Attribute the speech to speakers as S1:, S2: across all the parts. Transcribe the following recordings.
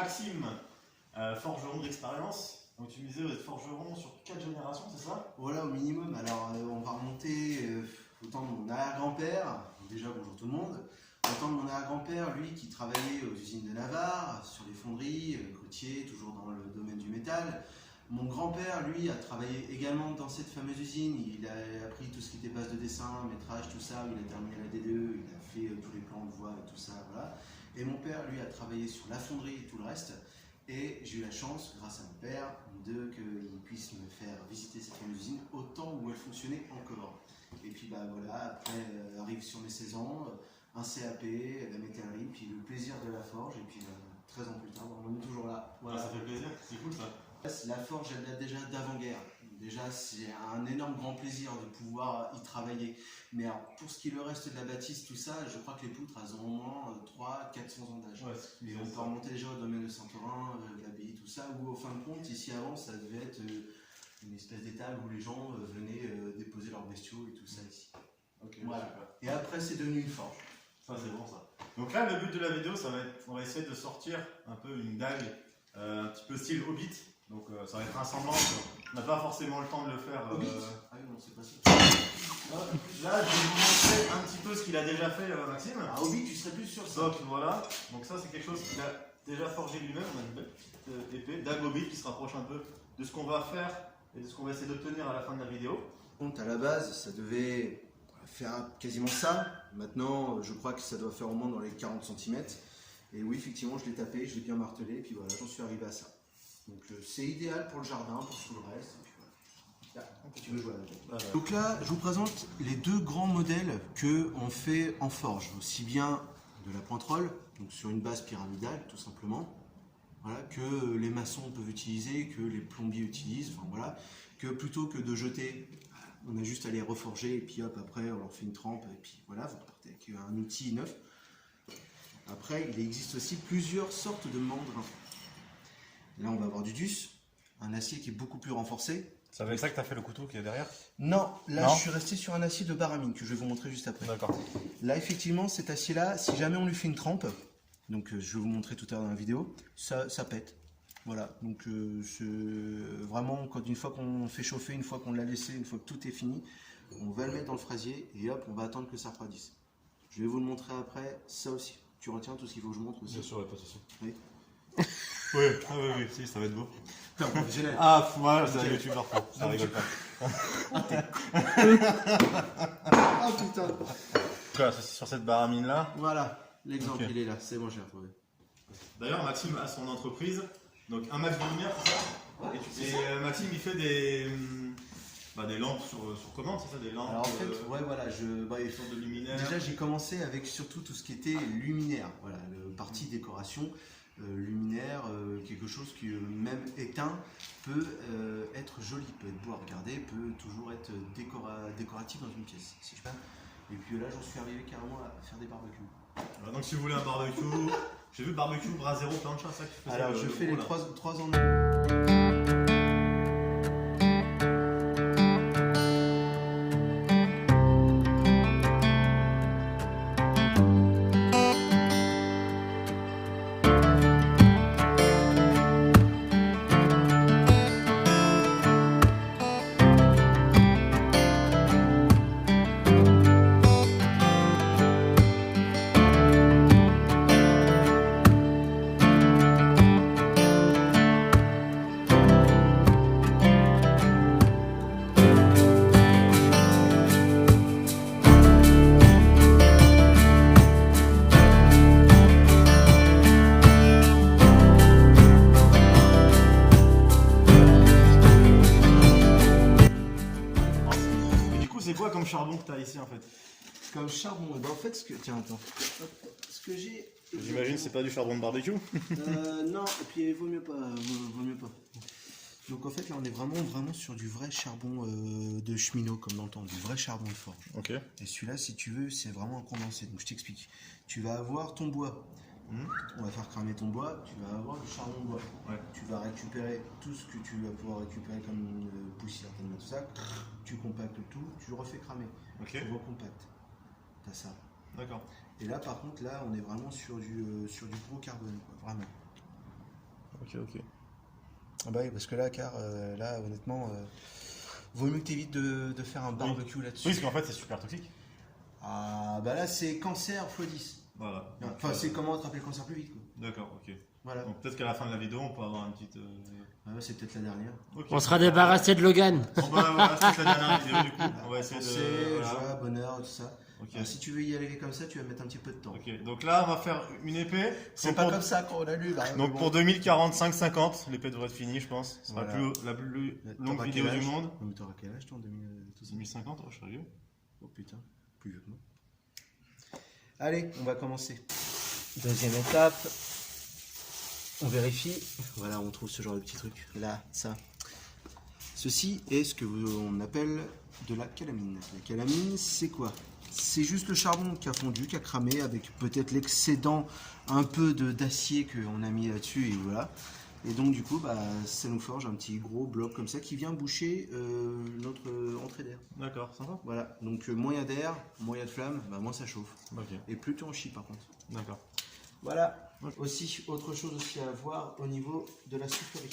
S1: Maxime, forgeron d'expérience. Donc tu me disais, vous êtes forgeron sur 4 générations, c'est ça?
S2: Voilà, au minimum. Alors, on va remonter autant de mon arrière-grand-père, déjà bonjour tout le monde, autant de mon arrière-grand-père, lui qui travaillait aux usines de Navarre, sur les fonderies, côtier, toujours dans le domaine du métal. Mon grand-père, lui, a travaillé également dans cette fameuse usine. Il a appris tout ce qui était base de dessin, métrage, tout ça. Il a terminé la D2, il a fait tous les plans de voie et tout ça, voilà. Et mon père, lui, a travaillé sur la fonderie et tout le reste. Et j'ai eu la chance, grâce à mon père, qu'il puisse me faire visiter cette fameuse usine au temps où elle fonctionnait encore. Et puis bah voilà, après arrive sur mes 16 ans, un CAP, la métallerie, puis le plaisir de la forge, et puis 13 ans plus tard, on est toujours là.
S1: Voilà. Ah, ça fait plaisir, c'est cool ça.
S2: La forge, elle date déjà d'avant-guerre. Déjà, c'est un énorme grand plaisir de pouvoir y travailler. Mais alors, pour ce qui est le reste de la bâtisse, tout ça, je crois que les poutres, elles ont au moins 300-400 ans d'âge.
S1: Ouais,
S2: et on peut remonter déjà au domaine de Saint-Orin, l'abbaye, tout ça, où au fin de compte, ici avant, ça devait être une espèce d'étable où les gens venaient déposer leurs bestiaux et tout ça ici.
S1: Okay,
S2: voilà.
S1: Super.
S2: Et après, c'est devenu une forge.
S1: Ça, c'est bon ça. Donc là, le but de la vidéo, ça va être, on va essayer de sortir un peu une dague un petit peu style Hobbit. Donc ça va être un semblant. On n'a pas forcément le temps de le faire.
S2: Hobbit Ah oui, non, c'est pas ça.
S1: Là, je vais vous montrer un petit peu ce qu'il a déjà fait, Maxime.
S2: Ah, Hobbit, tu serais plus sur ça.
S1: Donc voilà. Donc ça, c'est quelque chose qu'il a déjà forgé lui-même. On a une belle petite épée, dague Hobbit, qui se rapproche un peu de ce qu'on va faire et de ce qu'on va essayer d'obtenir à la fin de la vidéo.
S2: À la base, ça devait faire quasiment ça. Maintenant, je crois que ça doit faire au moins dans les 40 cm. Et oui, effectivement, je l'ai tapé, je l'ai bien martelé, et puis voilà, j'en suis arrivé à ça. Donc c'est idéal pour le jardin, pour tout le reste. Et puis voilà. Là, tu veux jouer avec. Donc là, je vous présente les deux grands modèles qu'on fait en forge. Aussi bien de la pointe-rolle, donc sur une base pyramidale, tout simplement. Voilà, que les maçons peuvent utiliser, que les plombiers utilisent, enfin voilà, que plutôt que de jeter, on a juste à les reforger et puis hop, après on leur fait une trempe et puis voilà, vous repartez avec un outil neuf. Après, il existe aussi plusieurs sortes de mandrins. Là, on va avoir du DUS, un acier qui est beaucoup plus renforcé.
S1: C'est avec ça que tu as fait le couteau qui est derrière?
S2: Non, là
S1: non,
S2: je suis resté sur un acier de baramine que je vais vous montrer juste après.
S1: D'accord.
S2: Là, effectivement, cet acier-là, si jamais on lui fait une trempe, donc je vais vous montrer tout à l'heure dans la vidéo, ça pète. Voilà, donc vraiment, une fois qu'on fait chauffer, une fois qu'on l'a laissé, une fois que tout est fini, on va le mettre dans le fraisier et hop, on va attendre que ça refroidisse. Je vais vous le montrer après, ça aussi. Tu retiens tout ce qu'il faut que je montre aussi?
S1: Bien sûr, pas de souci.
S2: Oui.
S1: Oui, oui, si, ça va être beau.
S2: Non, professionnel.
S1: Ah, moi, c'est un YouTube parfait, ça rigole pas.
S2: Ah putain.
S1: Voilà, c'est sur cette baramine là.
S2: Voilà, l'exemple,
S1: Okay.
S2: il est là, c'est bon, je l'ai retrouvé.
S1: D'ailleurs, Maxime a son entreprise, donc un max de lumière, c'est ça?
S2: Ouais,
S1: et Maxime, il fait des lampes sur commande, c'est ça? Des lampes.
S2: Alors en fait, ouais, voilà,
S1: des sortes de luminaires.
S2: déjà j'ai commencé avec surtout tout ce qui était luminaire, voilà, le partie décoration, luminaire, quelque chose qui même éteint peut être joli, peut être beau à regarder, peut toujours être décoratif dans une pièce, si je peux. Et puis là, j'en suis arrivé carrément à faire des barbecues.
S1: Alors, donc si vous voulez un barbecue, j'ai vu barbecue, brasero, plancha, ça que tu faisais.
S2: Alors je fais les trois ans.
S1: C'est quoi comme charbon que tu as ici en fait?
S2: Comme charbon, bah en fait, tiens, attends. Ce que j'ai.
S1: J'imagine c'est pas du charbon de barbecue.
S2: Non, et puis vaut mieux pas, vaut mieux pas. Donc en fait là on est vraiment sur du vrai charbon de cheminot comme dans le temps, du vrai charbon de forge.
S1: Ok.
S2: Et celui-là si tu veux c'est vraiment un condensé, donc je t'explique. Tu vas avoir ton bois, on va faire cramer ton bois, tu vas avoir du charbon de bois.
S1: Ouais.
S2: Tu vas récupérer tout ce que tu vas pouvoir récupérer comme poussière, tout ça, tu compactes tout, tu le refais cramer.
S1: Ok.
S2: Tu recompactes. T'as ça.
S1: D'accord.
S2: Et là par contre là on est vraiment sur du gros carbone, quoi, vraiment.
S1: Ok.
S2: Ah bah oui, parce que là, là, honnêtement, vaut mieux que tu évites de faire un barbecue là-dessus.
S1: Oui, parce qu'en fait, c'est super toxique.
S2: Ah bah là, c'est cancer x10.
S1: Voilà.
S2: Enfin, c'est comment attraper le cancer plus vite, quoi.
S1: D'accord, ok.
S2: Voilà.
S1: Donc peut-être qu'à la fin de la vidéo, on peut avoir une petite.
S2: Ah ouais, c'est peut-être la dernière.
S1: Okay.
S3: On sera débarrassé de Logan.
S1: Bon bah voilà, c'est la dernière vidéo du coup. On va essayer
S2: Pensée,
S1: de. Voilà.
S2: joie, bonheur, tout ça.
S1: Ok.
S2: Alors, si tu veux y aller comme ça, tu vas mettre un petit peu de temps.
S1: Ok, donc là, on va faire une épée.
S2: C'est
S1: Donc,
S2: pas
S1: pour-
S2: comme ça qu'on l'a lu là.
S1: Donc
S2: mais
S1: pour
S2: bon.
S1: 2045-50, l'épée devrait être finie, je pense. Ce sera
S2: Voilà.
S1: la plus longue
S2: T'auras
S1: vidéo
S2: quel
S1: du
S2: âge
S1: monde.
S2: Non, mais t'auras quel âge toi en
S1: 2050, oh, je suis vieux.
S2: Oh putain, plus vieux que moi. Allez, on va commencer. Deuxième étape. On vérifie. Voilà, on trouve ce genre de petit truc. Là, ça. Ceci est ce que on appelle de la calamine. La calamine, c'est quoi? C'est juste le charbon qui a fondu, qui a cramé, avec peut-être l'excédent un peu d'acier qu'on a mis là-dessus, et voilà. Et donc du coup, bah, ça nous forge un petit gros bloc comme ça qui vient boucher notre entrée d'air.
S1: D'accord, sympa.
S2: Voilà, donc moins il y a d'air, moins il y a de flamme, bah, moins ça chauffe.
S1: Ok,
S2: Et plus tu en chies par contre.
S1: d'accord.
S2: Voilà.
S1: Ok.
S2: Aussi, autre chose aussi à voir au niveau de la soufflerie.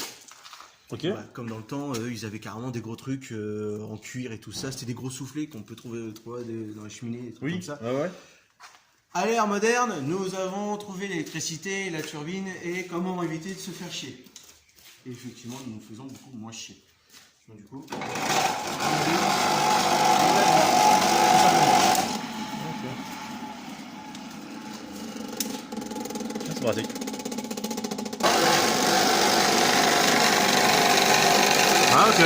S1: Ok.
S2: Voilà, comme dans le temps, ils avaient carrément des gros trucs en cuir et tout ça. C'était des gros soufflets qu'on peut trouver dans la cheminée, des trucs
S1: Oui,
S2: comme ça.
S1: ouais.
S2: À l'ère moderne, nous avons trouvé l'électricité, la turbine et comment éviter de se faire chier. Et effectivement, nous nous faisons beaucoup moins chier. Donc du coup,
S1: C'est pratique. Ah ok.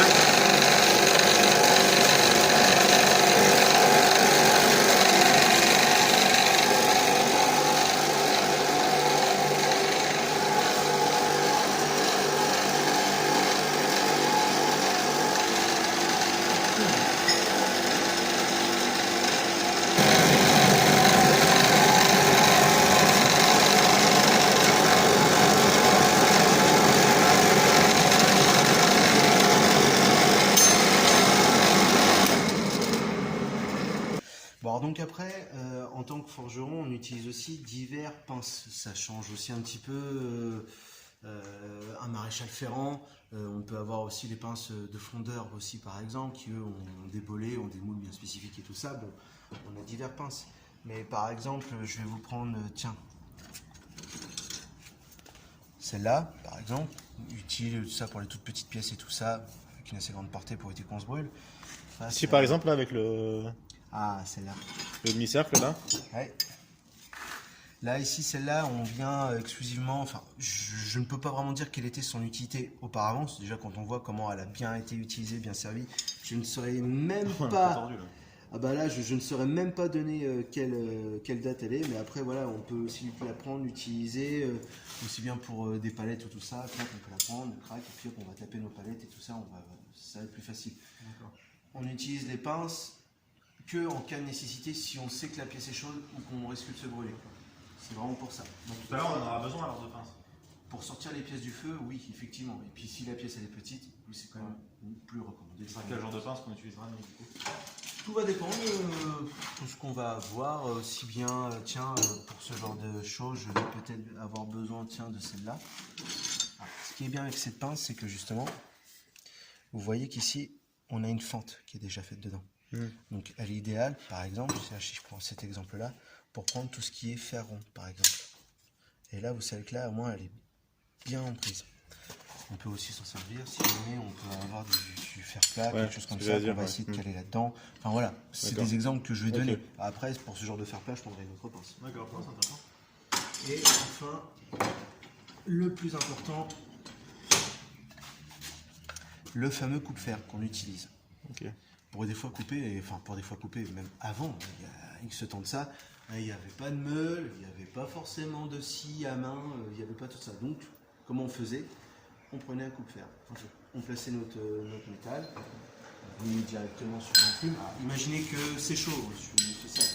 S2: bon, alors donc après, en tant que forgeron, on utilise aussi divers pinces. Ça change aussi un petit peu. Un maréchal ferrant, on peut avoir aussi les pinces de fondeur aussi par exemple, qui eux ont des bolets, ont des moules bien spécifiques et tout ça. Bon, on a divers pinces. Mais par exemple, je vais vous prendre, tiens, celle-là, par exemple, utile tout ça pour les toutes petites pièces et tout ça, avec une assez grande portée pour éviter qu'on se brûle. Ça,
S1: Si
S2: c'est-
S1: par exemple là avec le
S2: Ah, celle-là.
S1: demi-cercle là.
S2: Ouais. Là, ici, celle-là, on vient exclusivement. Enfin, je ne peux pas vraiment dire quelle était son utilité auparavant. C'est déjà, quand on voit comment elle a bien été utilisée, bien servie, je ne saurais même
S1: On a
S2: pas.
S1: tordu, là.
S2: Ah bah là, je ne saurais même pas donner quelle date elle est. Mais après, voilà, on peut aussi la prendre, l'utiliser, aussi bien pour des palettes ou tout ça. Clac, on peut la prendre, le crack, et puis hop, on va taper nos palettes et tout ça. Ça va être plus facile.
S1: D'accord.
S2: On utilise les pinces que en cas de nécessité, si on sait que la pièce est chaude ou qu'on risque de se brûler. C'est vraiment pour ça.
S1: Donc tout à l'heure on en aura besoin alors de pince.
S2: Pour sortir les pièces du feu, oui, effectivement. Et puis si la pièce elle est petite, oui, c'est quand même plus recommandé.
S1: C'est quel genre de pince qu'on utilisera nous, du coup?
S2: Tout va dépendre de ce qu'on va avoir. Si bien, tiens, pour ce genre de choses, je vais peut-être avoir besoin, tiens, de celle-là. Ce qui est bien avec cette pince, c'est que justement, vous voyez qu'ici, on a une fente qui est déjà faite dedans. Donc elle est idéale, par exemple, si je prends cet exemple-là, pour prendre tout ce qui est fer rond, par exemple. Et là, vous savez que là, au moins, elle est bien en prise. On peut aussi s'en servir, si jamais on peut avoir du fer plat,
S1: Ouais,
S2: quelque chose comme
S1: ce que
S2: ça,
S1: j'allais
S2: qu'on
S1: dire,
S2: va
S1: ouais.
S2: essayer de caler là-dedans. Enfin voilà, c'est
S1: D'accord.
S2: des exemples que je vais donner.
S1: Ok.
S2: Après, pour ce genre de fer plat, je prendrai une autre pince.
S1: D'accord, c'est intéressant.
S2: Et enfin, le plus important, le fameux coupe-fer qu'on utilise.
S1: Ok.
S2: Pour des fois couper, même avant, il y a X temps de ça, il n'y avait pas de meule, il n'y avait pas forcément de scie à main, il n'y avait pas tout ça. Donc, comment on faisait? On prenait un coupe-fer, on plaçait notre métal, on le met directement sur l'enclume. Imaginez que c'est chaud, je fais ça.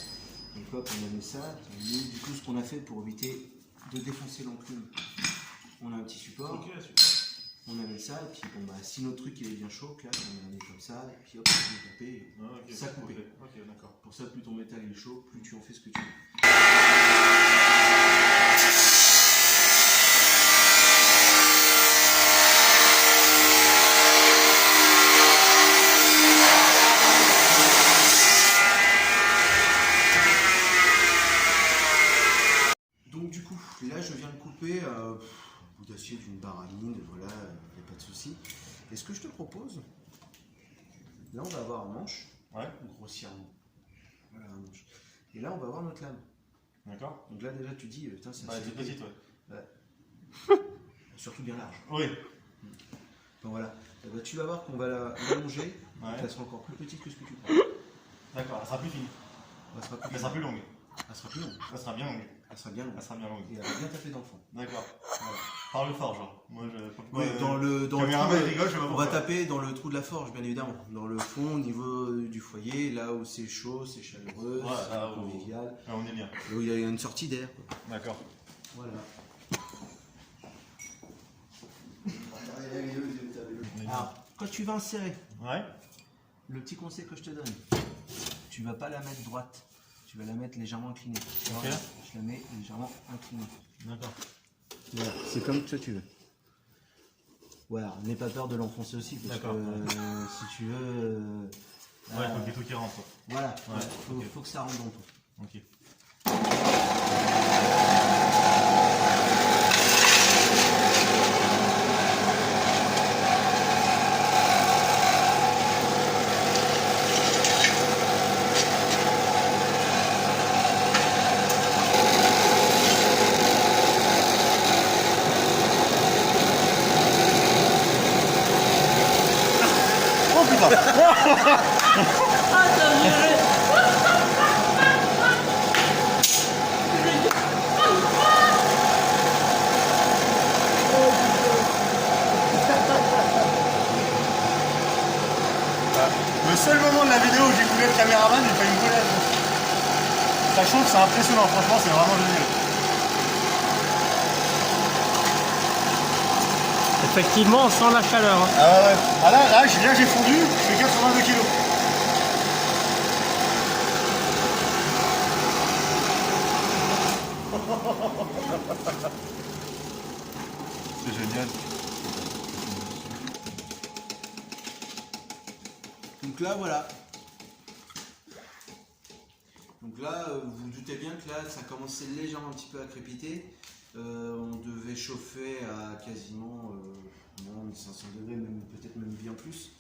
S2: Donc hop, on a mis ça, et du coup ce qu'on a fait pour éviter de défoncer l'enclume, on a un petit support.
S1: Ok, super.
S2: On a mis ça, et puis bon, bah, si notre truc il est bien chaud, là, on a mis comme ça, et puis hop, on peut taper,
S1: Ah, ok,
S2: ça coupé.
S1: Ok, d'accord.
S2: Pour ça, plus ton métal est chaud, plus tu en fais ce que tu veux. couper un bout d'acier d'une baramine, voilà, il n'y a pas de souci. Et ce que je te propose, là on va avoir un manche,
S1: Ouais.
S2: grossièrement. Voilà un manche. Et là on va avoir notre lame.
S1: D'accord.
S2: Donc là déjà tu dis, putain c'est
S1: Ouais,
S2: assez
S1: c'est petite, ouais.
S2: surtout bien large.
S1: Oui.
S2: Donc voilà, eh ben, tu vas voir qu'on va l'allonger,
S1: Ouais.
S2: elle sera encore plus petite que ce que tu crois.
S1: D'accord, elle sera plus fine.
S2: Elle sera plus,
S1: Elle sera plus longue.
S2: elle sera plus longue.
S1: Elle sera bien longue.
S2: Elle sera bien longue.
S1: Elle sera bien longue.
S2: Et elle va bien taper dans le fond.
S1: D'accord. Voilà. Parle fort, genre. Moi, je.
S2: Oui, dans le
S1: caméraman
S2: trou,
S1: rigole, je sais pas
S2: on va
S1: pourquoi.
S2: taper dans le trou de la forge, bien évidemment. Dans le fond, au niveau du foyer, là où c'est chaud, c'est chaleureux,
S1: Ouais, là
S2: c'est
S1: où-
S2: convivial.
S1: Là, on est bien.
S2: Là où il y a une sortie d'air. quoi.
S1: D'accord.
S2: Voilà. Alors, quand tu vas insérer,
S1: Ouais.
S2: le petit conseil que je te donne, tu vas pas la mettre droite, tu vas la mettre légèrement inclinée.
S1: Ok.
S2: Je la mets légèrement inclinée.
S1: D'accord.
S2: Voilà, c'est comme toi tu veux. Voilà, n'aie pas peur de l'enfoncer aussi, parce que
S1: D'accord.
S2: si tu veux...
S1: Ouais, faut qu'il y ait tout qui rentre. Quoi.
S2: Voilà,
S1: Ouais, ok.
S2: faut que ça rentre dans tout.
S1: Ok. Oh putain! Le seul moment de la vidéo où j'ai coulé le caméraman, il a failli me couler la tronche. Sachant que c'est impressionnant, franchement, c'est vraiment génial.
S3: Effectivement, sans la chaleur. Hein.
S1: Ah ouais, ouais. Ah là j'ai fondu, je fais 82 kilos. C'est génial.
S2: Donc là, voilà. Donc là, vous vous doutez bien que là, ça commençait légèrement un petit peu à crépiter. On devait chauffer à quasiment 1500 degrés, même peut-être même bien plus.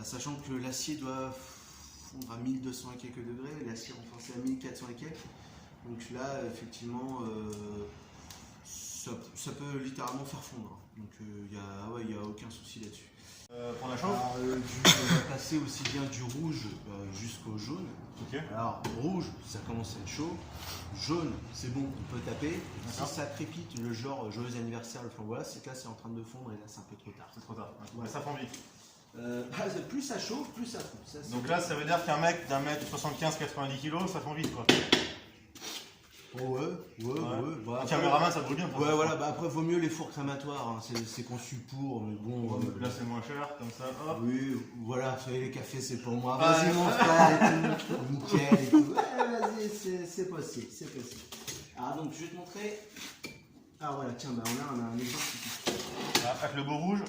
S2: Sachant que l'acier doit fondre à 1200 et quelques degrés, l'acier renforcé à 1400 et quelques. Donc là, effectivement, ça peut littéralement faire fondre. Donc il n'y a aucun souci là-dessus.
S1: Pour la chauffe.
S2: Alors, on va passer aussi bien du rouge jusqu'au jaune.
S1: Ok.
S2: Alors, rouge, ça commence à être chaud. Jaune, c'est bon, on peut taper.
S1: D'accord.
S2: Si ça crépite, le genre joyeux anniversaire, le flamboyant, c'est que là, c'est en train de fondre et là, c'est un peu trop tard.
S1: C'est trop tard.
S2: Ouais.
S1: Ça fond vite.
S2: Plus ça chauffe, plus ça fond. Ça,
S1: Donc là, ça veut dire qu'un mec d'un mètre 75-90 kg, ça fond vite quoi.
S2: ouais. Bah,
S1: Un
S2: après,
S1: caméraman, ça brûle bien.
S2: ouais, voilà, bah après, vaut mieux les fours crématoires, hein. C'est conçu pour, mais bon.
S1: Là, c'est moins cher, comme ça. Hop.
S2: Oui, voilà, vous savez, les cafés, c'est pour moi.
S1: Ouais.
S2: Vas-y, mon frère, et tout, nickel, et tout. Ouais, vas-y, c'est possible, c'est possible. Alors, donc, je vais te montrer. Ah, voilà, tiens, bah, on a un exemple typique.
S1: Avec le beau rouge.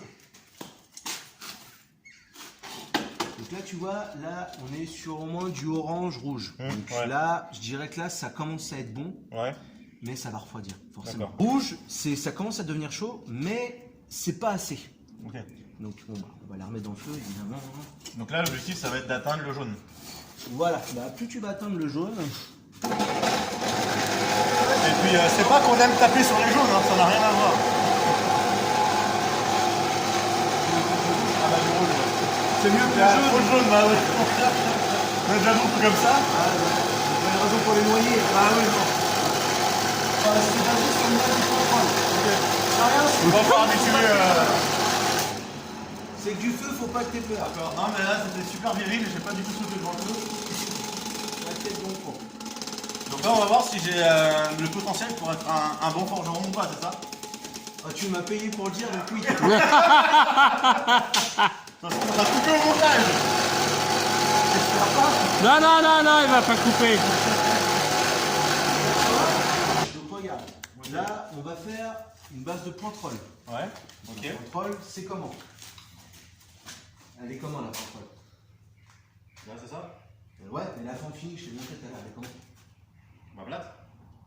S2: Donc là, tu vois, là, on est sur au moins du orange-rouge. Donc
S1: ouais.
S2: là, je dirais que là, ça commence à être bon,
S1: Ouais.
S2: mais ça va refroidir, forcément.
S1: D'accord.
S2: Rouge, ça commence à devenir chaud, mais c'est pas assez.
S1: Ok.
S2: Donc, bon, bah, on va la remettre dans le feu, évidemment.
S1: Donc là, l'objectif, ça va être d'atteindre le jaune.
S2: Voilà, bah, plus tu vas atteindre le jaune.
S1: Et puis, c'est pas qu'on aime taper sur les jaunes, hein, ça n'a rien à voir. Ah bah, le rouge, ouais.
S2: C'est mieux que
S1: Ah, trop de jaune, bah ouais. On a déjà beaucoup comme ça.
S2: Ah, c'est une raison pour les noyer.
S1: Ah oui, non.
S2: C'est basé sur une base de contrôle. Ça rien,
S1: On va pas habituer.
S2: c'est que du feu, faut pas que t'aies peur.
S1: D'accord. Non, mais là, c'était super viril, j'ai pas du tout sauté devant le feu.
S2: Ça va être bon pour.
S1: Donc là, on va voir si j'ai le potentiel pour être un bon forgeron ou pas, c'est ça?
S2: Ah, tu m'as payé pour le dire, donc oui.
S1: Ça se trouve, on va couper au montage.
S3: Non, il va pas couper.
S2: Donc regarde, là, on va faire une base de pointrol.
S1: Ouais, ok.
S2: La pointrol, c'est comment? Elle est comment la pointrol?
S1: Là, c'est ça?
S2: Ouais, mais la forme finie, je t'ai montré tout à l'heure, elle est comment?
S1: Bah, plate.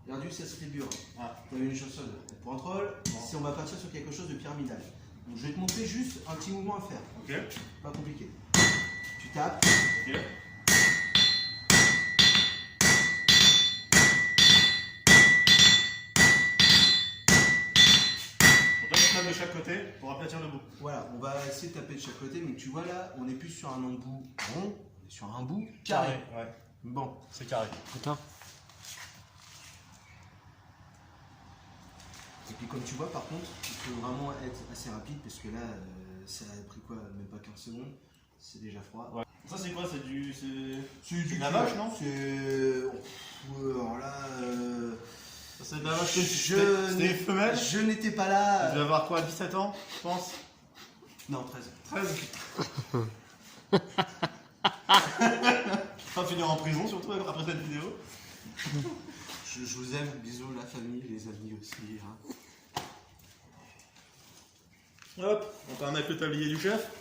S2: Regarde, ça c'était dur.
S1: Ah.
S2: T'as eu une chaussure. Pour un troll, si on va partir sur quelque chose de pyramidal. Donc je vais te montrer juste un petit mouvement à faire.
S1: Ok.
S2: Pas compliqué. Tu tapes.
S1: Ok. Donc là, tu tapes de chaque côté pour aplatir le bout.
S2: Voilà, on va essayer de taper de chaque côté. Mais tu vois là, on n'est plus sur un embout rond, on est sur un bout carré.
S1: Ouais.
S2: Bon.
S1: C'est carré.
S3: Putain.
S2: Et puis comme tu vois, par contre, il faut vraiment être assez rapide parce que là, ça a pris quoi, même pas 15 secondes. C'est déjà froid.
S1: Ouais. Ça c'est quoi? C'est du... C'est
S2: C'est
S1: de la vache, non?
S2: C'est... alors là...
S1: Ça c'est de la vache.
S2: Je
S1: C'était une femelle?
S2: Je n'étais pas là.
S1: Tu devais avoir quoi, 17 ans, je pense?
S2: Non, 13.
S1: 13. Pas finir en prison, surtout après cette vidéo.
S2: Je vous aime, bisous la famille, les amis aussi. Hein.
S1: Hop, on termine avec le tablier du chef.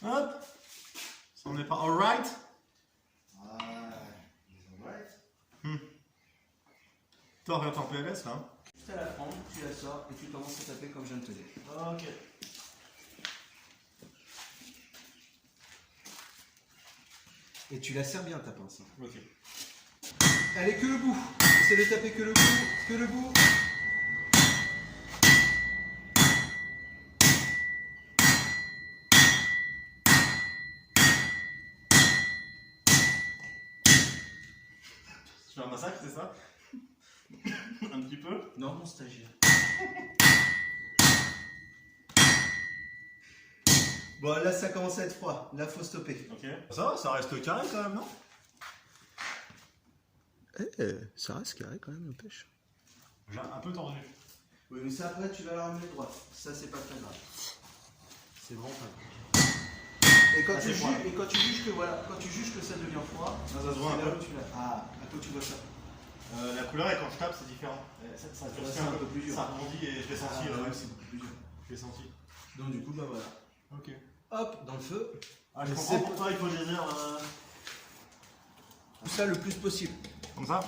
S1: Hop. Ça on est pas alright. Toi, regarde en PLS là.
S2: Juste à la prendre, tu la sors et tu commences à taper comme je viens de te dire.
S1: Ok.
S2: Et tu la serres bien ta pince. Hein.
S1: Ok.
S2: Allez, que le bout. Essaie de taper que le bout, que le bout.
S1: Tu fais un massacre, c'est ça? Un petit peu?
S2: Non, mon stagiaire. Bon, là, ça commence à être froid. Là, faut stopper.
S1: Ok. Ça reste carré quand même, non?
S2: Ça reste carré quand même, pêche.
S1: J'ai un peu tordu.
S2: Oui, mais ça, après, tu vas la ramener droite. Ça, c'est pas très grave. C'est vraiment pas grave. Et quand, tu juges que voilà, quand tu juges que ça devient froid,
S1: Ça se voit un
S2: c'est là
S1: peu.
S2: où tu l'as. Ah, à toi tu vois ça.
S1: La couleur, et quand je tape, c'est différent. Ça
S2: c'est un peu plus dur.
S1: Ça rebondit et je l'ai senti.
S2: Ah,
S1: ouais.
S2: c'est beaucoup plus dur.
S1: Je l'ai senti.
S2: Donc du coup, bah voilà.
S1: Ok.
S2: Hop, dans le feu.
S1: Ah, je
S2: Mais
S1: comprends
S2: c'est-
S1: pourquoi il faut les dire.
S2: Tout ça le plus possible.
S1: Comme ça?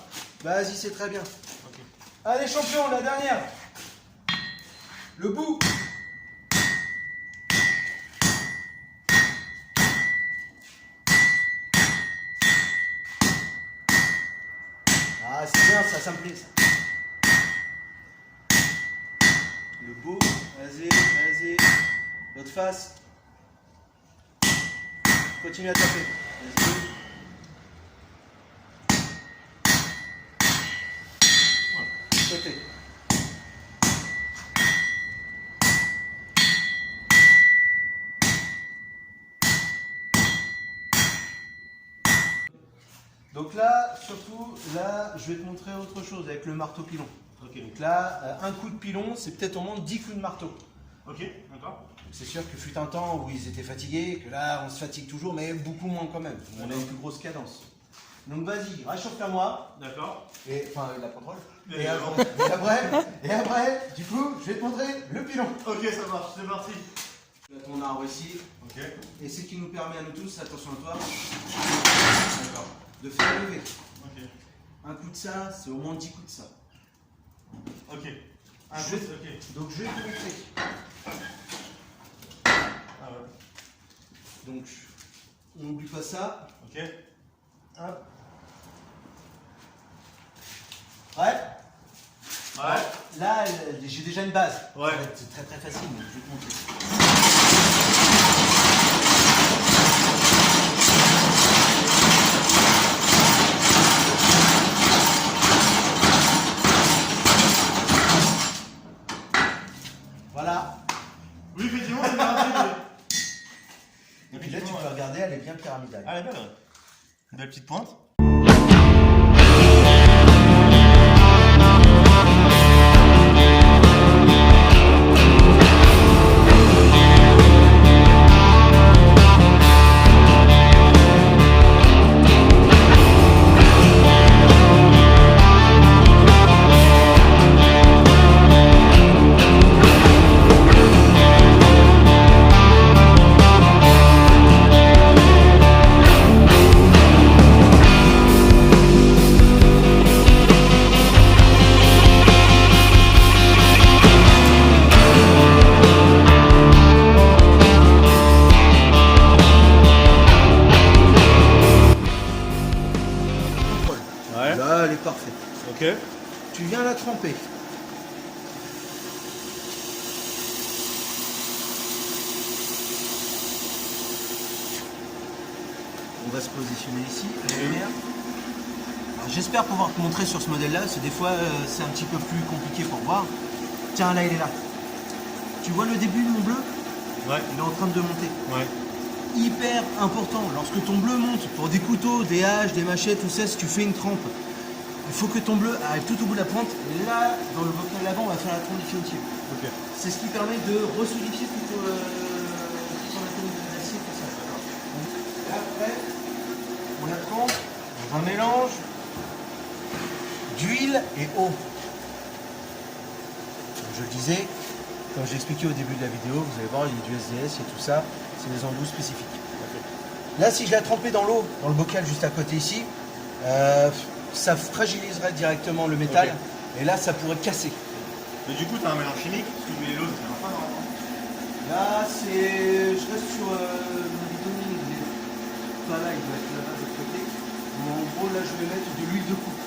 S2: Vas-y, c'est très bien.
S1: Ok.
S2: Allez, champion, la dernière. Le bout. Ah, c'est bien, ça me plaît, ça. Le bout, vas-y. L'autre face. Continue à taper. Vas-y. Côté. Donc là, surtout, là, je vais te montrer autre chose avec le marteau pilon.
S1: Ok.
S2: Donc là, un coup de pilon, c'est peut-être au moins 10 coups de marteau.
S1: Ok, d'accord.
S2: C'est sûr que fut un temps où ils étaient fatigués, que là, on se fatigue toujours, mais beaucoup moins quand même. On a une plus grosse cadence. Donc vas-y, réchauffe à moi.
S1: D'accord.
S2: Et, enfin, la contrôle.
S1: Et
S2: Et après, du coup, je vais te montrer le pilon.
S1: Ok, ça marche, c'est parti.
S2: Tu as ton arbre ici.
S1: Ok.
S2: Et ce qui nous permet à nous tous, attention à toi, de faire lever.
S1: Ok.
S2: Un coup de ça, c'est au moins 10 coups de ça.
S1: Ok. Ok.
S2: Donc je vais te montrer.
S1: Ah ouais.
S2: Donc, on n'oublie pas ça.
S1: Ok.
S2: Hop. Ouais.
S1: Ouais.
S2: Là, j'ai déjà une base.
S1: Ouais.
S2: C'est très très facile, mais je vais te montrer. Voilà.
S1: Oui, effectivement, c'est bien.
S2: Et puis là, tu peux regarder, elle est bien pyramidale.
S1: Ah, elle est belle, ouais. Une belle petite pointe. Ok.
S2: Tu viens la tremper. On va se positionner ici, à la lumière. J'espère pouvoir te montrer sur ce modèle-là, parce que des fois c'est un petit peu plus compliqué pour voir. Tiens, là il est là. Tu vois le début de mon bleu?
S1: Ouais.
S2: Il est en train de monter.
S1: Ouais.
S2: Hyper important, lorsque ton bleu monte, pour des couteaux, des haches, des machettes, tout ça, si tu fais une trempe, il faut que ton bleu arrive tout au bout de la pointe. Et là, dans le bocal avant, on va faire la trempe définitive.
S1: Ok.
S2: C'est ce qui permet de resolidifier tout ton atome d'acier, tout ça. Et après, on la trempe dans un mélange d'huile et eau. Comme je le disais, comme j'ai expliqué au début de la vidéo, vous allez voir, il y a du SDS, il y a tout ça, c'est des embouts spécifiques. Là, si je la trempais dans l'eau, dans le bocal juste à côté ici, ça fragiliserait directement le métal, et là, ça pourrait casser.
S1: Mais du coup, tu as un mélange chimique, parce que l'huile et l'eau, ça ne pas normalement.
S2: Là, c'est... Je reste sur le bidon, il est pas là, il doit être là-bas de l'autre côté. En gros, là, je vais mettre de l'huile de coupe.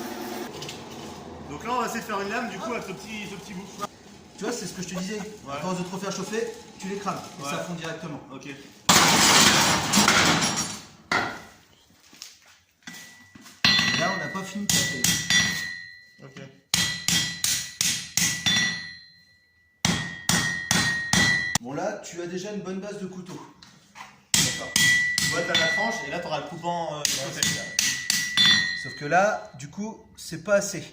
S1: Donc là, on va essayer de faire une lame, du coup, avec ce petit bout.
S2: Tu vois, c'est ce que je te disais. À force de trop faire chauffer, tu les crames, et ça fond directement.
S1: Ok.
S2: Et là, on n'a pas fini de taper.
S1: Ok.
S2: Bon, là, tu as déjà une bonne base de couteau. D'accord.
S1: Ouais, t'as la tranche, et là, t'auras le coupant de côté.
S2: Sauf que là, du coup, c'est pas assez.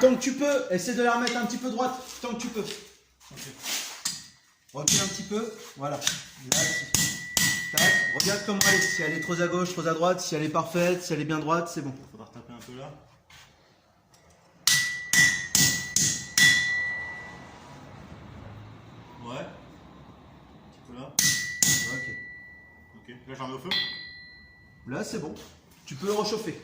S2: Tant que tu peux, essaie de la remettre un petit peu droite, tant que tu peux. Okay. Recule un petit peu, voilà. Là, tac, regarde comment elle est. Si elle est trop à gauche, trop à droite, si elle est parfaite, si elle est bien droite, c'est bon.
S1: Il faudra retaper un peu là. Ouais. Un petit peu là.
S2: Ok.
S1: Ok. Là, j'en mets au feu.
S2: Là, c'est bon. Tu peux le réchauffer.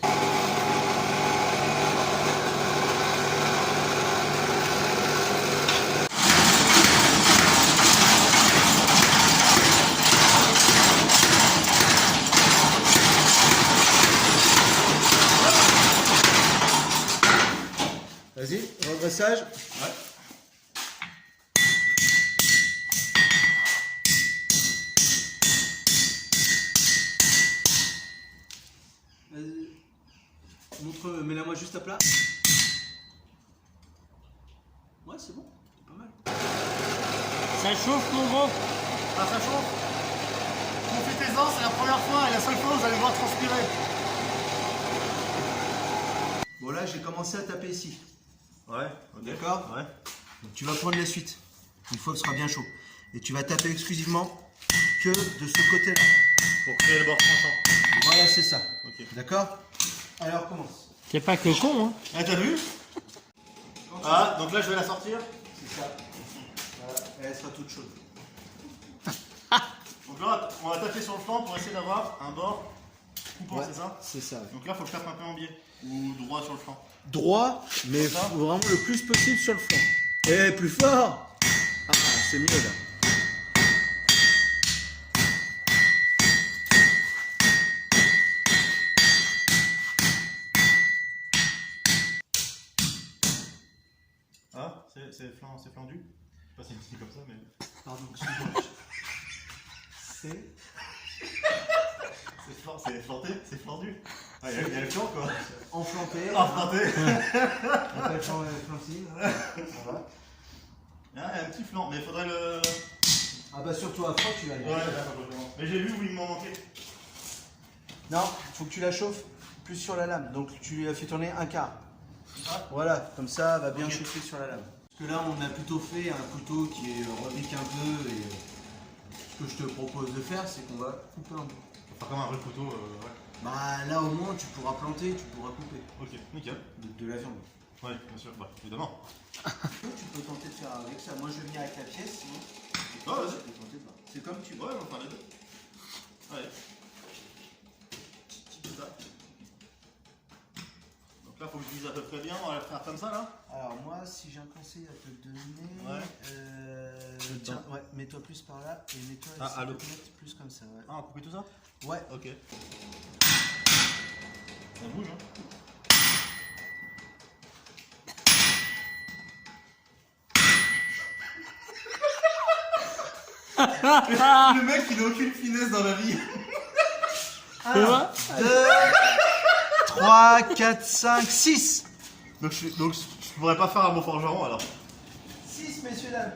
S2: Vas-y, redressage.
S1: Ouais.
S2: Vas-y. Montre, mets-la moi juste à plat. Ouais, c'est bon, c'est pas mal.
S3: Ça chauffe, mon gros.
S1: Ah, ça chauffe. Profitez-en, c'est la première fois et la seule fois où vous allez voir transpirer.
S2: Bon, là, j'ai commencé à taper ici.
S1: Ouais. Okay.
S2: D'accord.
S1: Ouais.
S2: Donc, tu vas prendre la suite, une fois que ce sera bien chaud. Et tu vas taper exclusivement que de ce côté-là.
S1: Pour créer le bord tranchant.
S2: Voilà, c'est ça.
S1: Ok.
S2: D'accord. Alors, commence.
S3: C'est pas que con, hein.
S1: Ah, t'as vu? Ah, donc là, je vais la sortir.
S2: C'est ça. Voilà, et elle sera toute chaude.
S1: Donc là, on va taper sur le flanc pour essayer d'avoir un bord coupant,
S2: Ouais,
S1: c'est ça?
S2: c'est ça.
S1: Donc là, il faut que je tape un peu en biais. Ou droit sur le flanc.
S2: Droit, mais
S1: Comme ça.
S2: faut vraiment le plus possible sur le flanc. Et plus fort. Ah, c'est mieux là.
S1: Ah, c'est flendu? Je sais pas si c'est comme ça, mais.
S2: Pardon, excuse-moi. C'est...
S1: C'est flanté? C'est flendu? Ah, il y a le flanc quoi!
S2: Enflanté.
S1: Enflanté!
S2: On appelle ça flancine. Voilà.
S1: Ah, il y a un petit flanc, mais il faudrait le.
S2: Ah bah surtout à froid, tu vas y
S1: Ouais,
S2: arriver.
S1: mais j'ai vu où il m'en manquait.
S2: Non, il faut que tu la chauffes plus sur la lame. Donc tu la fais tourner un quart.
S1: Ah.
S2: Voilà, comme ça, elle va bien
S1: Ok.
S2: chauffer sur la lame. Parce que là, on a plutôt fait un couteau qui est repique un peu. Et ce que je te propose de faire, c'est qu'on va couper un bout.
S1: Enfin, comme un vrai couteau, ouais.
S2: Bah là, au moins, tu pourras planter, tu pourras couper
S1: Ok, nickel.
S2: de la viande.
S1: Ouais, bien sûr, bah, évidemment.
S2: Tu peux tenter de faire avec ça. Moi, je vais venir avec la pièce, sinon.
S1: Ah, vas-y.
S2: Tu peux tenter de voir. C'est comme tu veux.
S1: Ouais, on va faire les deux. Allez. Tout ça. Donc là, faut que je dise à peu près bien, on va la faire comme ça là.
S2: Alors moi, si j'ai un conseil à te donner,
S1: Ouais.
S2: tiens, ouais, mets-toi plus par là et mets-toi
S1: Ah,
S2: essaie
S1: à
S2: de
S1: l'autre.
S2: te mettre plus comme ça. Ouais.
S1: Ah, on va couper tout ça.
S2: Ouais.
S1: Ok. Ça bouge, hein. Le mec, il n'a aucune finesse dans la vie.
S3: 1, 2,
S2: 2, 3, 4, 5, 6.
S1: Donc je pourrais pas faire un bon forgeron alors.
S2: 6, messieurs, dames.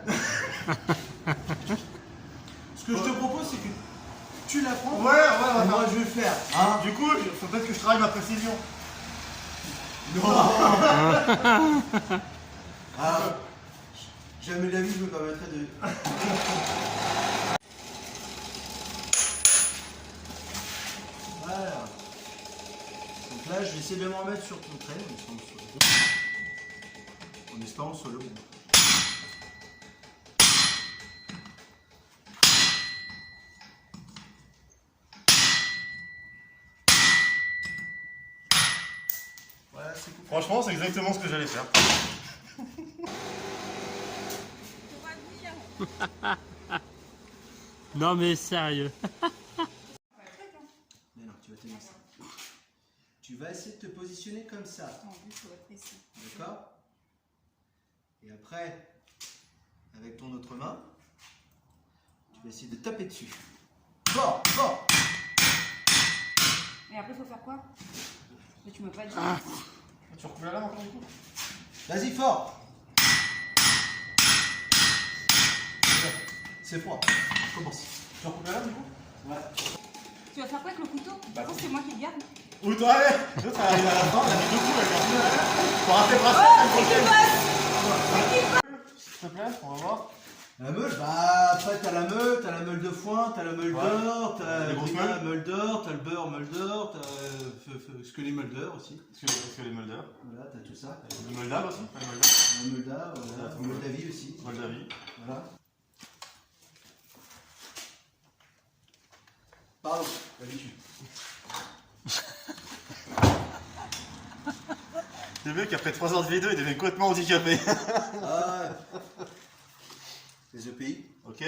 S2: Ce que je te propose, c'est que tu la prends.
S1: Ouais, ouais,
S2: Et moi, je vais le faire. Hein.
S1: Du coup, il faut peut-être que je travaille ma précision.
S2: Ah, jamais de la vie, je me permettrais de. Voilà. Donc là, je vais essayer de m'en mettre sur ton trait, en espérant que ce soit le bon. Voilà, c'est cool.
S1: Franchement, c'est exactement ce que j'allais faire.
S3: non mais sérieux.
S2: Mais non, tu vas tenir ça. Tu vas essayer de te positionner comme ça. D'accord? Et après, avec ton autre main, tu vas essayer de taper dessus. Fort, fort.
S4: Et après, il faut faire quoi? Mais tu m'as pas dit.
S1: Tu recoupes la lame encore du coup?
S2: Vas-y, fort. C'est froid. Commence.
S1: Tu recoupes la lame du coup?
S2: Ouais.
S4: Tu vas faire quoi avec le couteau? Par contre, c'est moi qui le garde.
S1: Ou toi, allez! L'autre arrive à la fin, on a mis deux coups avec un. Pour rappeler
S4: Oh,
S1: S'il te plaît, on va voir.
S2: La meule, bah après t'as la meule de foin, t'as la meule d'or, t'as
S1: Les grosses
S2: la
S1: meules.
S2: meule d'or, t'as le beurre meule d'or, t'as ce que les meules d'or aussi.
S1: Est-ce que les moldeurs?
S2: Voilà, t'as tout ça.
S1: Les moldaves aussi? Pas les moldeurs?
S2: La Molda, voilà, la Moldavie aussi.
S1: Moldavie.
S2: Voilà. Pardon, d'habitude.
S1: Le mec, après 3 heures de vidéo, il devient complètement handicapé.
S2: Ah, les EPI.
S1: Ok.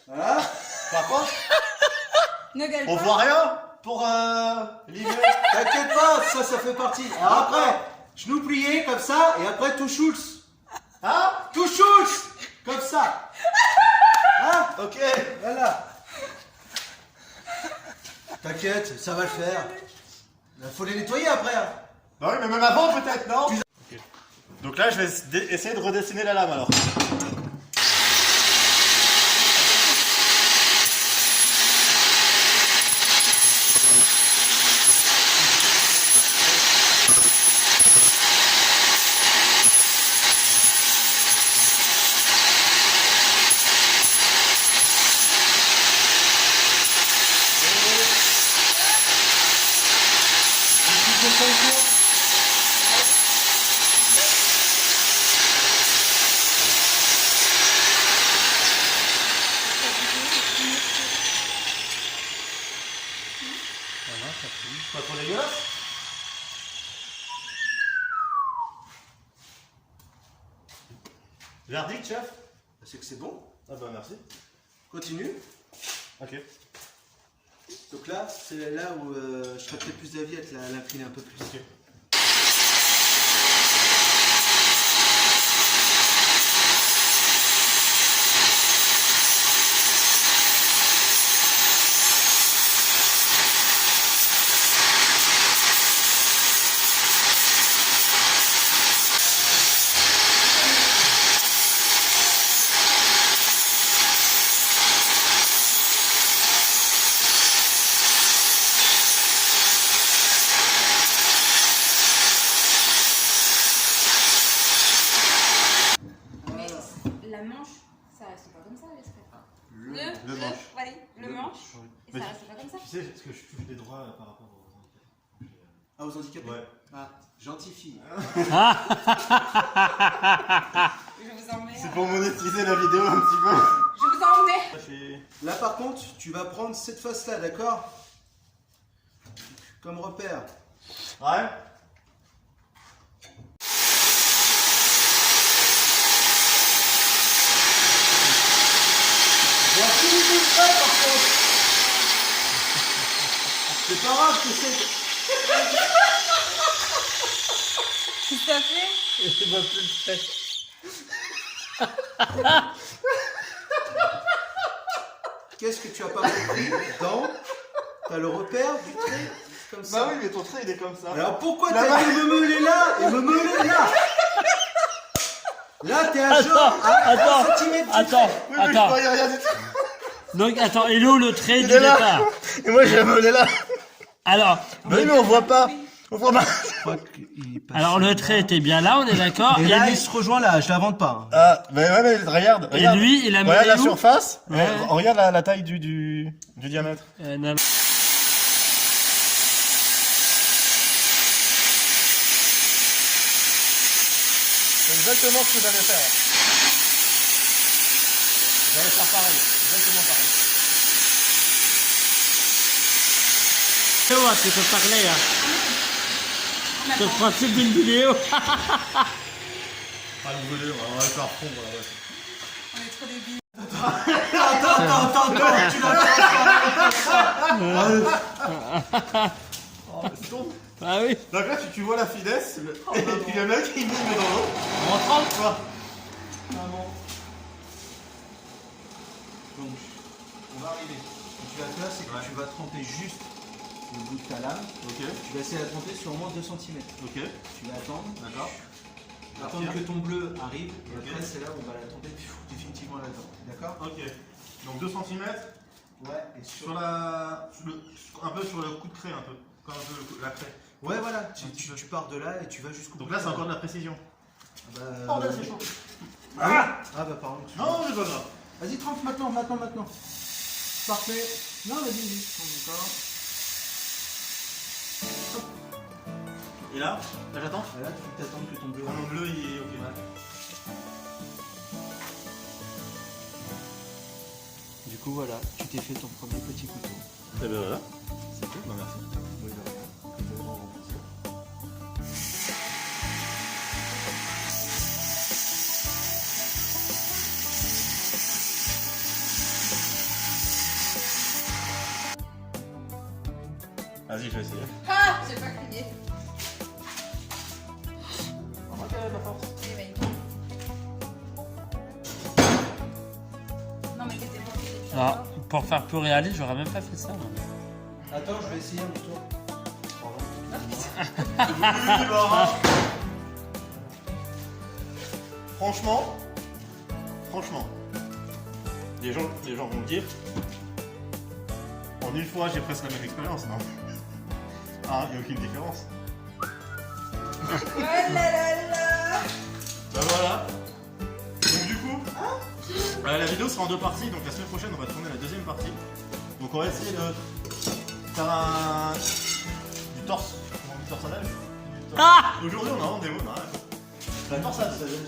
S2: Voilà.
S1: Par contre,
S4: Ne gueule
S1: on
S4: pas.
S1: voit rien pour l'hiver.
S2: T'inquiète pas, ça fait partie. Alors après, genou plié comme ça, et après tout Schulz.
S1: Hein?
S2: Tout Schulz. Comme ça. Hein?
S1: Ok.
S2: Voilà. T'inquiète, ça va le faire. Il faut les nettoyer après. Hein.
S1: Bah oui, mais même avant peut-être, non? Ok. Donc là, je vais essayer de redessiner la lame alors. Pas trop dégueulasse? Verdict, chef?
S2: C'est que c'est bon.
S1: Ah bah merci.
S2: Continue.
S1: Ok.
S2: Donc là, c'est là où je serais peut-être plus d'avis à l'incliner un peu plus.
S1: Ok. Le manche.
S4: Allez, le manche. Et
S1: Mais
S4: ça reste pas comme ça.
S1: Tu sais, parce que je touche des droits par rapport aux handicapés.
S2: Ah, aux handicapés?
S1: Ouais.
S2: Ah, gentille fille.
S4: Je vous emmerde.
S1: C'est pour monétiser la vidéo un petit peu.
S4: Je vous emmerde.
S1: Ça fait...
S2: Là, par contre, tu vas prendre cette face-là, d'accord? Comme repère.
S1: Ouais.
S2: C'est pas grave, que c'est.
S4: Qu'est-ce que t'as fait?
S3: Et c'est pas plus le
S2: Qu'est-ce que tu as pas compris? T'as le repère du trait comme ça.
S1: Bah oui, mais ton trait il est comme ça.
S2: Alors pourquoi
S1: La
S2: t'as
S1: main-
S2: mis me meuler là et me meuler là? Là, t'es à genre à 1 centimètre du
S3: Attends,
S2: trait.
S1: Oui, mais je
S3: attends.
S1: voyais rien du tout.
S3: Donc, attends, et où le trait du
S1: est là.
S3: départ?
S1: Et moi j'ai volé là.
S3: Alors,
S1: Bah oui, mais on voit pas. On voit pas.
S2: Je crois qu'il passe
S3: alors le trait était bien là, on est d'accord.
S2: Et
S3: Et,
S2: là,
S3: lui,
S2: il se rejoint là, je l'invente pas.
S1: Ah, mais ouais, mais regarde.
S3: et lui, il a
S1: Regarde
S3: mené
S1: la
S3: où?
S1: surface.
S3: Ouais.
S1: Regarde la taille du diamètre.
S3: Non.
S1: C'est exactement ce que j'allais faire. J'allais faire pareil. Exactement pareil.
S3: Tu vois, tu peux parler, hein. C'est le principe d'une vidéo.
S1: Pas le voler, on va le faire fondre là.
S4: On est trop débiles.
S2: Attends, tu l'as
S1: Oh, c'est ton.
S3: Ah oui.
S1: Donc là, tu vois la finesse. Et puis le mec, il met dans l'eau. En 30 quoi.
S2: Donc, on va arriver. Ce que tu vas faire, c'est que tu vas tremper juste le bout de ta lame.
S1: Ok,
S2: Tu vas essayer de la tremper sur au moins 2 cm.
S1: ok,
S2: Tu vas attendre.
S1: d'accord.
S2: Attendre que ton bleu arrive. Et
S1: Ok.
S2: après, c'est là où on va la tremper définitivement là-dedans. D'accord?
S1: Ok. Donc 2 cm
S2: Ouais, et
S1: sur la. Un peu sur le coup de craie, un peu. Comme un peu la craie.
S2: Ouais, voilà. Tu,
S1: Un petit peu.
S2: tu pars de là et tu vas jusqu'au
S1: Donc
S2: bout.
S1: là, c'est encore de la précision.
S2: Bah,
S1: Oh, là, c'est chaud.
S2: Ah, bah, pardon.
S1: Non, c'est pas grave.
S2: Vas-y, trempe maintenant. Parfait. Non, vas-y, trempe encore.
S1: Et là j'attends.
S2: Et là, tu t'attends que ton bleu
S1: Ah, mon bleu, il est ok.
S2: Du coup, voilà, tu t'es fait ton premier petit couteau.
S1: Et ben voilà. C'est tout, bah merci. Vas-y, je vais essayer.
S4: Ah, j'ai pas crié.
S1: On va tirer de la force.
S4: Eh ben, non, mais t'étais pas obligé de faire
S3: Alors,
S4: ça.
S3: pour faire plus réaliste, j'aurais même pas fait ça. moi.
S2: Attends, je vais essayer un tour.
S1: Franchement, les gens vont me dire, en une fois j'ai presque la même expérience, non? Ah, il n'y a aucune différence.
S4: Oh là là là.
S1: Bah voilà. Donc du coup, la vidéo sera en 2 parties, donc la semaine prochaine on va tourner la 2e partie. Donc on va essayer de faire du torse, du torsonnage.
S3: Ah
S1: Aujourd'hui on a rendez-vous, la torsade.
S2: Si tu veux,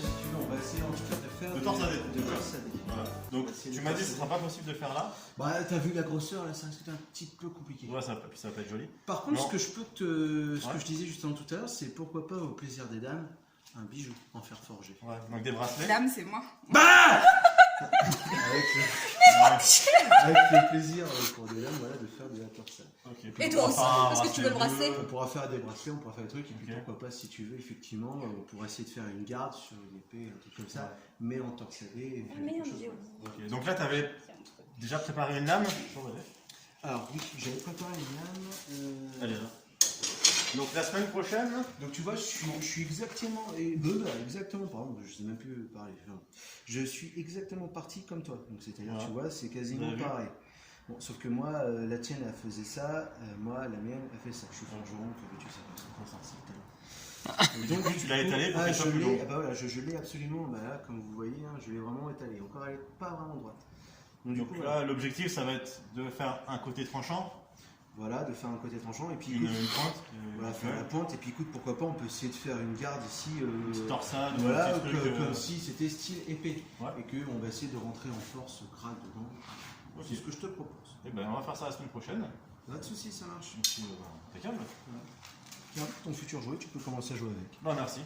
S2: on va essayer en tout cas de faire
S1: De torsader.
S2: de torsader.
S1: Voilà. Donc tu m'as dit que ce sera pas possible de faire là.
S2: Bah, t'as vu la grosseur là, ça risque d'être un petit peu compliqué.
S1: Ouais, ça va pas être joli.
S2: Par contre,
S1: Non.
S2: ce que je peux ce
S1: Ouais.
S2: que je disais justement tout à l'heure, c'est pourquoi pas au plaisir des dames, un bijou en fer forgé.
S1: Ouais, donc des bracelets.
S4: Dame, c'est moi.
S2: Avec le plaisir pour des dames, voilà, de faire de la torsade.
S1: Ok.
S4: Et toi aussi, parce que tu veux le brasser.
S2: On pourra faire des bracelets, on pourra faire des trucs, et puis
S1: Ok.
S2: pourquoi pas, si tu veux, effectivement, on pourra essayer de faire une garde sur une épée, un truc comme ça, mais en torsadé. Et
S4: Ah, merde,
S2: quelque chose.
S4: j'ai
S1: Ok. Donc là, t'avais déjà préparé une lame.
S2: Alors, oui, j'avais préparé une lame.
S1: Elle est là. Donc la semaine prochaine.
S2: Donc tu vois, je suis exactement, pardon, je sais même plus parler. Enfin, je suis exactement parti comme toi. Donc c'est-à-dire,
S1: Ouais.
S2: tu vois, c'est quasiment
S1: Vous avez vu
S2: pareil. Bon, sauf que moi, la tienne, elle faisait ça, moi, la mienne, elle fait ça. Je suis forgeron, que tu sais pas, c'est quoi ça, c'est
S1: Du coup, tu l'as étalé pour qu'elle soit
S2: je
S1: plus
S2: l'ai,
S1: longue.
S2: ah bah voilà, je l'ai absolument, bah là, comme vous voyez, hein, je l'ai vraiment étalé. Encore, elle n'est pas vraiment droite. Donc, du
S1: Donc
S2: coup,
S1: là, l'objectif, ça va être de faire un côté tranchant,
S2: voilà, de faire un côté tranchant et puis
S1: une
S2: écoute,
S1: pointe,
S2: voilà, faire la pointe et puis écoute, pourquoi pas, on peut essayer de faire une garde ici,
S1: une petite torsade,
S2: voilà,
S1: un petit truc.
S2: comme si c'était style épée,
S1: Ouais.
S2: et qu'on va essayer de rentrer en force grade dedans.
S1: Ok.
S2: C'est ce que je te propose.
S1: Et ben, on va faire ça la semaine prochaine.
S2: Pas de soucis, ça marche.
S1: Donc, impeccable.
S2: Tiens, ton futur jouet, tu peux commencer à jouer avec.
S1: Bon, merci.